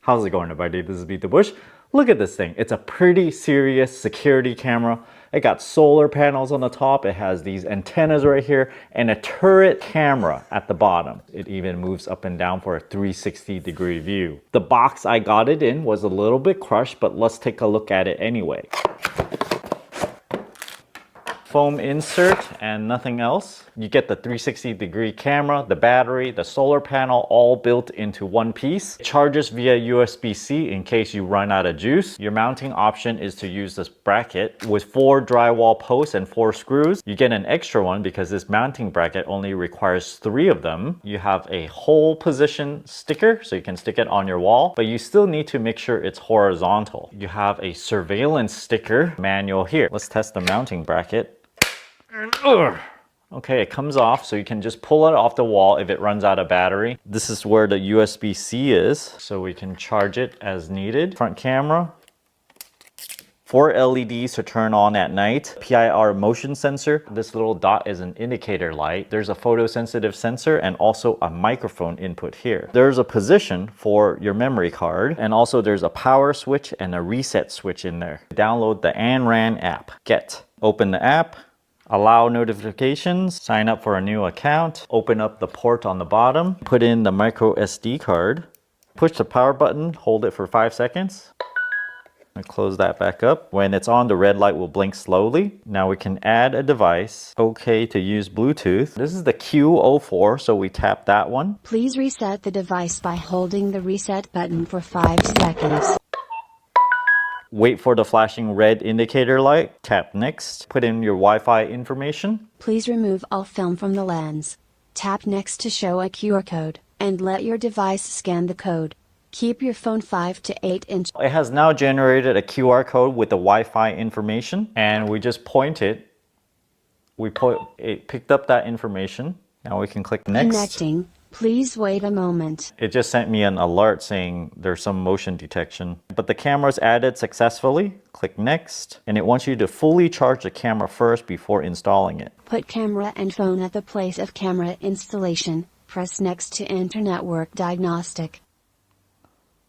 How's it going, everybody? This is Beat the Bush. Look at this thing. It's a pretty serious security camera. It got solar panels on the top. It has these antennas right here and a turret camera at the bottom. It even moves up and down for a 360-degree view. The box I got it in was a little bit crushed, but let's take a look at it anyway. Foam insert and nothing else. You get the 360-degree camera, the battery, the solar panel all built into one piece. It charges via USB-C in case you run out of juice. Your mounting option is to use this bracket with 4 drywall posts and 4 screws. You get an extra one because this mounting bracket only requires 3 of them. You have a hole position sticker so you can stick it on your wall, but you still need to make sure it's horizontal. You have a surveillance sticker manual here. Let's test the mounting bracket. Okay, it comes off, so you can just pull it off the wall if it runs out of battery. This is where the USB-C is, so we can charge it as needed. Front camera. 4 LEDs to turn on at night. PIR motion sensor. This little dot is an indicator light. There's a photosensitive sensor and also a microphone input here. There's a position for your memory card, and also there's a power switch and a reset switch in there. Download the ANRAN app. Open the app. Allow notifications, sign up for a new account, open up the port on the bottom, put in the micro SD card, push the power button, hold it for 5 seconds, and close that back up. When it's on, the red light will blink slowly. Now we can add a device. Okay to use Bluetooth. This is the Q4, so we tap that one. Please reset the device by holding the reset button for 5 seconds. Wait for the flashing red indicator light. Tap next. Put in your Wi-Fi information. Please remove all film from the lens. Tap next to show a QR code, and let your device scan the code. Keep your phone 5 to 8 inches. It has now generated a QR code with the Wi-Fi information, and we just point it. It picked up that information. Now we can click next. Connecting. Please wait a moment. It just sent me an alert saying there's some motion detection. But the camera's added successfully. Click next. And it wants you to fully charge the camera first before installing it. Put camera and phone at the place of camera installation. Press next to enter network diagnostic.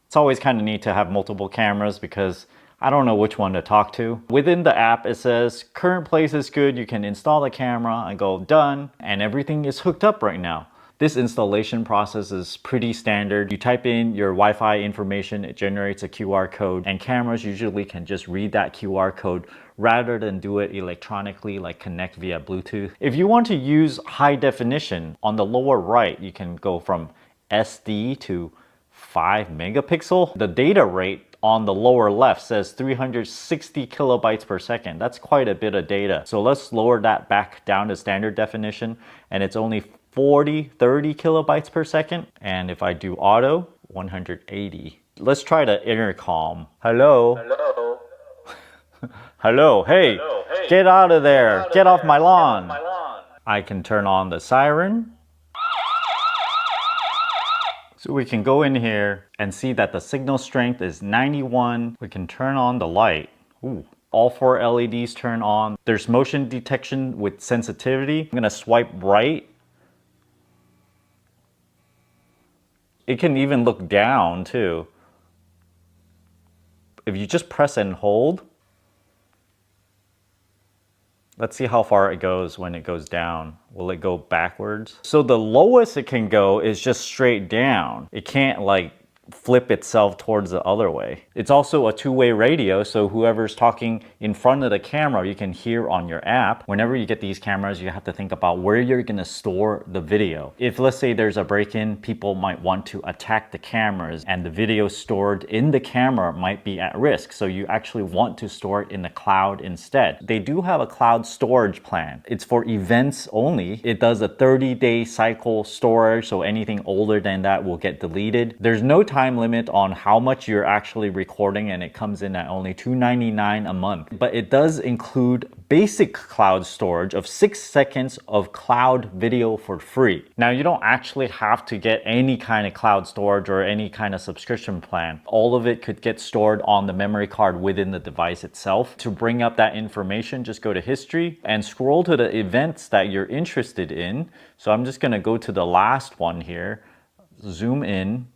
It's always kind of neat to have multiple cameras because I don't know which one to talk to. Within the app, it says current place is good. You can install the camera and go done. And everything is hooked up right now. This installation process is pretty standard. You type in your Wi-Fi information, it generates a QR code, and cameras usually can just read that QR code rather than do it electronically, like connect via Bluetooth. If you want to use high definition, on the lower right, you can go from SD to 5 megapixel. The data rate on the lower left says 360 kilobytes per second. That's quite a bit of data. So let's lower that back down to standard definition, and it's only 30 kilobytes per second. And if I do auto, 180. Let's try the intercom. Hello? Hello? Hello? Hey, Hello, hey. Get out of there. Get off my lawn. I can turn on the siren. So we can go in here and see that the signal strength is 91. We can turn on the light. Ooh. All 4 LEDs turn on. There's motion detection with sensitivity. I'm gonna swipe right. It can even look down too. If you just press and hold, let's see how far it goes when it goes down. Will it go backwards? So the lowest it can go is just straight down. It can't like flip itself towards the other way. It's also a 2-way radio, so whoever's talking in front of the camera, you can hear on your app. Whenever you get these cameras, you have to think about where you're gonna store the video. If let's say there's a break-in, people might want to attack the cameras and the video stored in the camera might be at risk. So you actually want to store it in the cloud instead. They do have a cloud storage plan. It's for events only. It does a 30-day cycle storage, so anything older than that will get deleted. There's no time limit on how much you're actually recording, and it comes in at only $2.99 a month. But it does include basic cloud storage of 6 seconds of cloud video for free. Now, you don't actually have to get any kind of cloud storage or any kind of subscription plan. All of it could get stored on the memory card within the device itself. To bring up that information, just go to history and scroll to the events that you're interested in. So I'm just gonna go to the last one here, zoom in.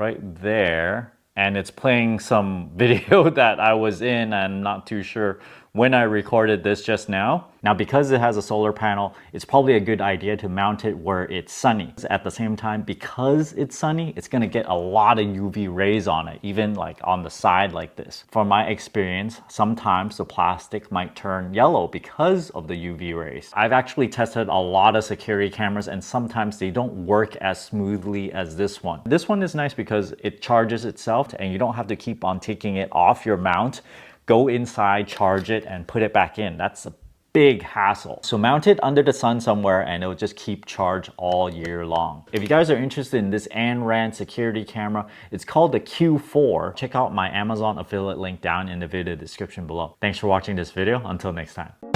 right there. And it's playing some video that I was in. I'm not too sure when I recorded this just now. Now, because it has a solar panel, it's probably a good idea to mount it where it's sunny. At the same time, because it's sunny, it's gonna get a lot of UV rays on it, even like on the side like this. From my experience, sometimes the plastic might turn yellow because of the UV rays. I've actually tested a lot of security cameras and sometimes they don't work as smoothly as this one. This one is nice because it charges itself and you don't have to keep on taking it off your mount, go inside, charge it, and put it back in. That's a big hassle. So mount it under the sun somewhere and it'll just keep charge all year long. If you guys are interested in this ANRAN security camera, it's called the Q4. Check out my Amazon affiliate link down in the video description below. Thanks for watching this video. Until next time.